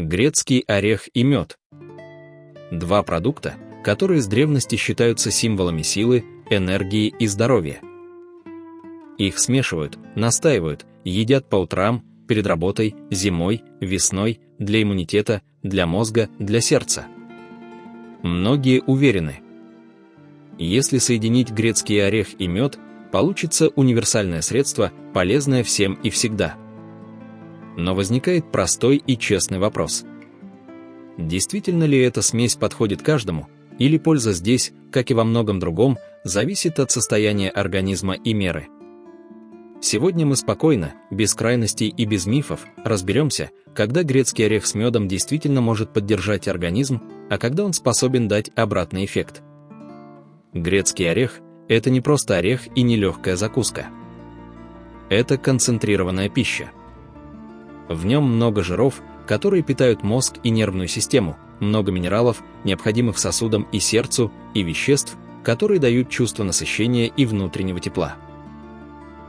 Грецкий орех и мед. Два продукта, которые с древности считаются символами силы, энергии и здоровья. Их смешивают, настаивают, едят по утрам, перед работой, зимой, весной, для иммунитета, для мозга, для сердца. Многие уверены, если соединить грецкий орех и мед, получится универсальное средство, полезное всем и всегда. Но возникает простой и честный вопрос. Действительно ли эта смесь подходит каждому, или польза здесь, как и во многом другом, зависит от состояния организма и меры? Сегодня мы спокойно, без крайностей и без мифов, разберемся, когда грецкий орех с медом действительно может поддержать организм, а когда он способен дать обратный эффект. Грецкий орех – это не просто орех и не легкая закуска. Это концентрированная пища. В нем много жиров, которые питают мозг и нервную систему, много минералов, необходимых сосудам и сердцу, и веществ, которые дают чувство насыщения и внутреннего тепла.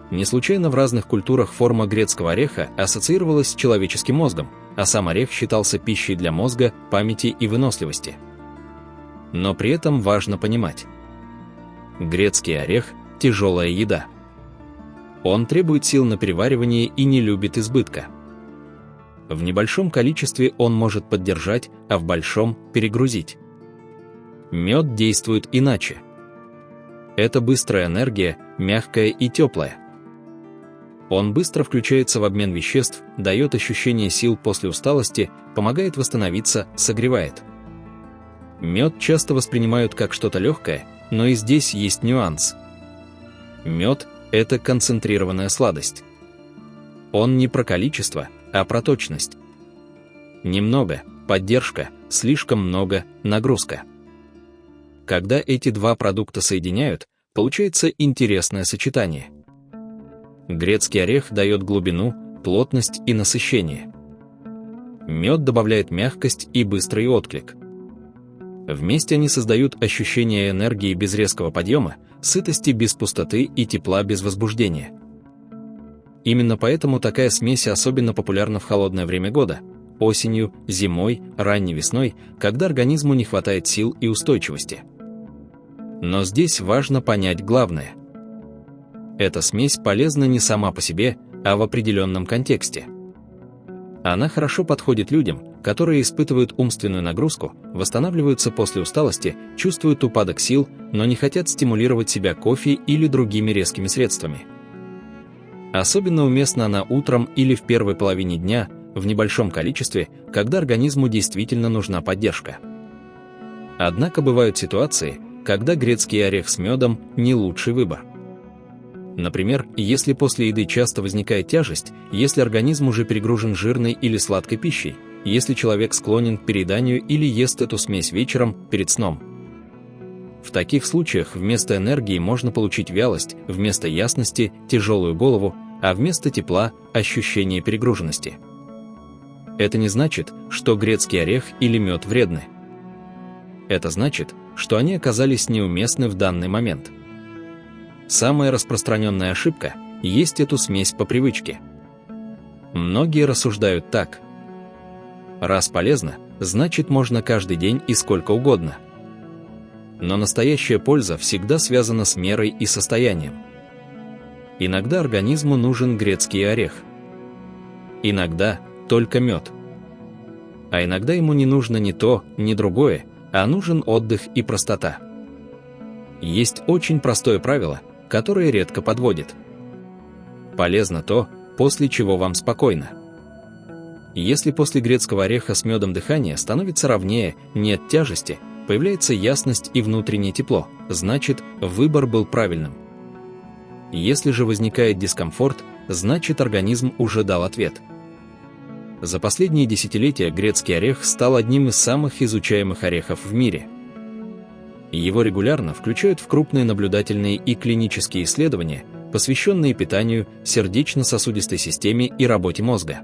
Не случайно в разных культурах форма грецкого ореха ассоциировалась с человеческим мозгом, а сам орех считался пищей для мозга, памяти и выносливости. Но при этом важно понимать: грецкий орех – тяжелая еда. Он требует сил на переваривание и не любит избытка. В небольшом количестве он может поддержать, а в большом – перегрузить. Мед действует иначе. Это быстрая энергия, мягкая и теплая. Он быстро включается в обмен веществ, дает ощущение сил после усталости, помогает восстановиться, согревает. Мед часто воспринимают как что-то легкое, но и здесь есть нюанс. Мед – это концентрированная сладость. Он не про количество, а про точность. Немного – поддержка, слишком много – нагрузка. Когда эти два продукта соединяют, получается интересное сочетание. Грецкий орех дает глубину, плотность и насыщение. Мед добавляет мягкость и быстрый отклик. Вместе они создают ощущение энергии без резкого подъема, сытости без пустоты и тепла без возбуждения. Именно поэтому такая смесь особенно популярна в холодное время года – осенью, зимой, ранней весной, когда организму не хватает сил и устойчивости. Но здесь важно понять главное. Эта смесь полезна не сама по себе, а в определенном контексте. Она хорошо подходит людям, которые испытывают умственную нагрузку, восстанавливаются после усталости, чувствуют упадок сил, но не хотят стимулировать себя кофе или другими резкими средствами. Особенно уместна она утром или в первой половине дня, в небольшом количестве, когда организму действительно нужна поддержка. Однако бывают ситуации, когда грецкий орех с медом – не лучший выбор. Например, если после еды часто возникает тяжесть, если организм уже перегружен жирной или сладкой пищей, если человек склонен к перееданию или ест эту смесь вечером, перед сном. В таких случаях вместо энергии можно получить вялость, вместо ясности – тяжелую голову, а вместо тепла – ощущение перегруженности. Это не значит, что грецкий орех или мед вредны. Это значит, что они оказались неуместны в данный момент. Самая распространенная ошибка – есть эту смесь по привычке. Многие рассуждают так: раз полезно, значит можно каждый день и сколько угодно. Но настоящая польза всегда связана с мерой и состоянием. Иногда организму нужен грецкий орех. Иногда только мед. А иногда ему не нужно ни то, ни другое, а нужен отдых и простота. Есть очень простое правило, которое редко подводит. Полезно то, после чего вам спокойно. Если после грецкого ореха с медом дыхание становится ровнее, нет тяжести, появляется ясность и внутреннее тепло, значит, выбор был правильным. Если же возникает дискомфорт, значит, организм уже дал ответ. За последние десятилетия грецкий орех стал одним из самых изучаемых орехов в мире. Его регулярно включают в крупные наблюдательные и клинические исследования, посвященные питанию, сердечно-сосудистой системе и работе мозга.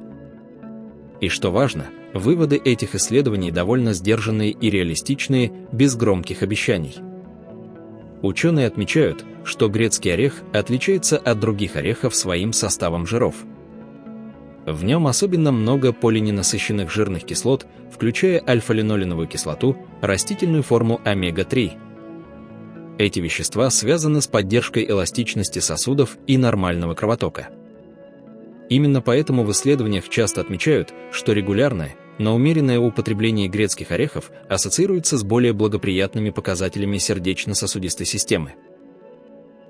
И что важно, выводы этих исследований довольно сдержанные и реалистичные, без громких обещаний. Ученые отмечают, что грецкий орех отличается от других орехов своим составом жиров. В нем особенно много полиненасыщенных жирных кислот, включая альфа-линоленовую кислоту, растительную форму омега-3. Эти вещества связаны с поддержкой эластичности сосудов и нормального кровотока. Именно поэтому в исследованиях часто отмечают, что регулярное, но умеренное употребление грецких орехов ассоциируется с более благоприятными показателями сердечно-сосудистой системы.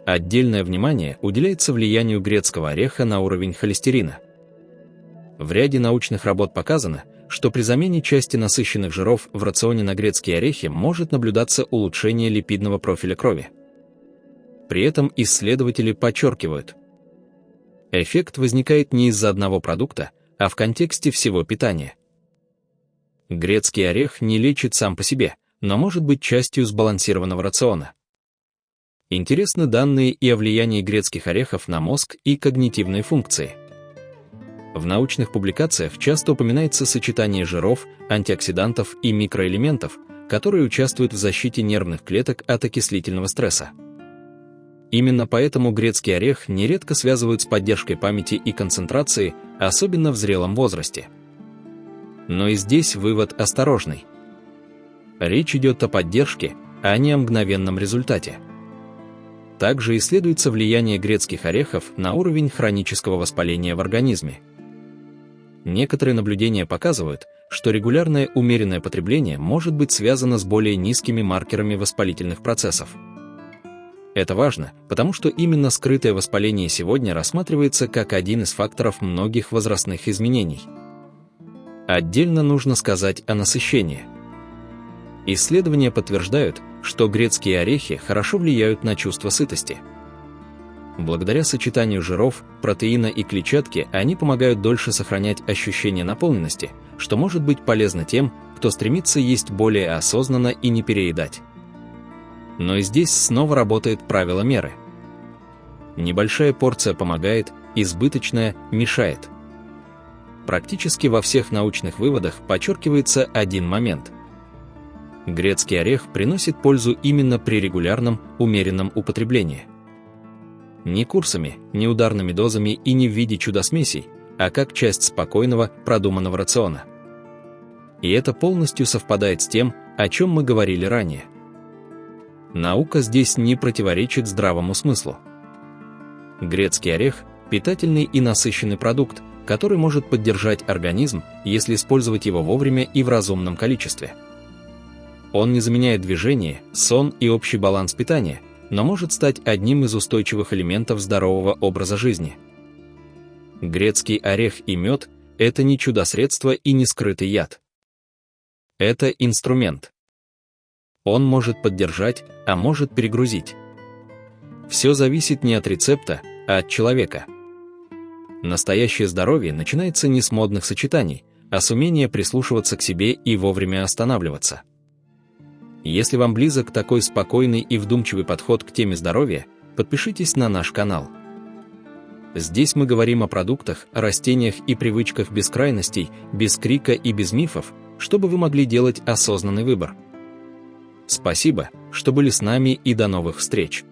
Отдельное внимание уделяется влиянию грецкого ореха на уровень холестерина. В ряде научных работ показано, что при замене части насыщенных жиров в рационе на грецкие орехи может наблюдаться улучшение липидного профиля крови. При этом исследователи подчеркивают, эффект возникает не из-за одного продукта, а в контексте всего питания. Грецкий орех не лечит сам по себе, но может быть частью сбалансированного рациона. Интересны данные и о влиянии грецких орехов на мозг и когнитивные функции. В научных публикациях часто упоминается сочетание жиров, антиоксидантов и микроэлементов, которые участвуют в защите нервных клеток от окислительного стресса. Именно поэтому грецкий орех нередко связывают с поддержкой памяти и концентрации, особенно в зрелом возрасте. Но и здесь вывод осторожный. Речь идет о поддержке, а не о мгновенном результате. Также исследуется влияние грецких орехов на уровень хронического воспаления в организме. Некоторые наблюдения показывают, что регулярное умеренное потребление может быть связано с более низкими маркерами воспалительных процессов. Это важно, потому что именно скрытое воспаление сегодня рассматривается как один из факторов многих возрастных изменений. Отдельно нужно сказать о насыщении. Исследования подтверждают, что грецкие орехи хорошо влияют на чувство сытости. Благодаря сочетанию жиров, протеина и клетчатки они помогают дольше сохранять ощущение наполненности, что может быть полезно тем, кто стремится есть более осознанно и не переедать. Но и здесь снова работает правило меры. Небольшая порция помогает, избыточная мешает. Практически во всех научных выводах подчеркивается один момент. Грецкий орех приносит пользу именно при регулярном, умеренном употреблении. Не курсами, не ударными дозами и не в виде чудо-смесей, а как часть спокойного, продуманного рациона. И это полностью совпадает с тем, о чем мы говорили ранее. Наука здесь не противоречит здравому смыслу. Грецкий орех – питательный и насыщенный продукт, который может поддержать организм, если использовать его вовремя и в разумном количестве. Он не заменяет движение, сон и общий баланс питания, но может стать одним из устойчивых элементов здорового образа жизни. Грецкий орех и мед – это не чудо-средство и не скрытый яд. Это инструмент. Он может поддержать, а может перегрузить. Все зависит не от рецепта, а от человека. Настоящее здоровье начинается не с модных сочетаний, а с умения прислушиваться к себе и вовремя останавливаться. Если вам близок такой спокойный и вдумчивый подход к теме здоровья, подпишитесь на наш канал. Здесь мы говорим о продуктах, растениях и привычках без крайностей, без крика и без мифов, чтобы вы могли делать осознанный выбор. Спасибо, что были с нами, и до новых встреч!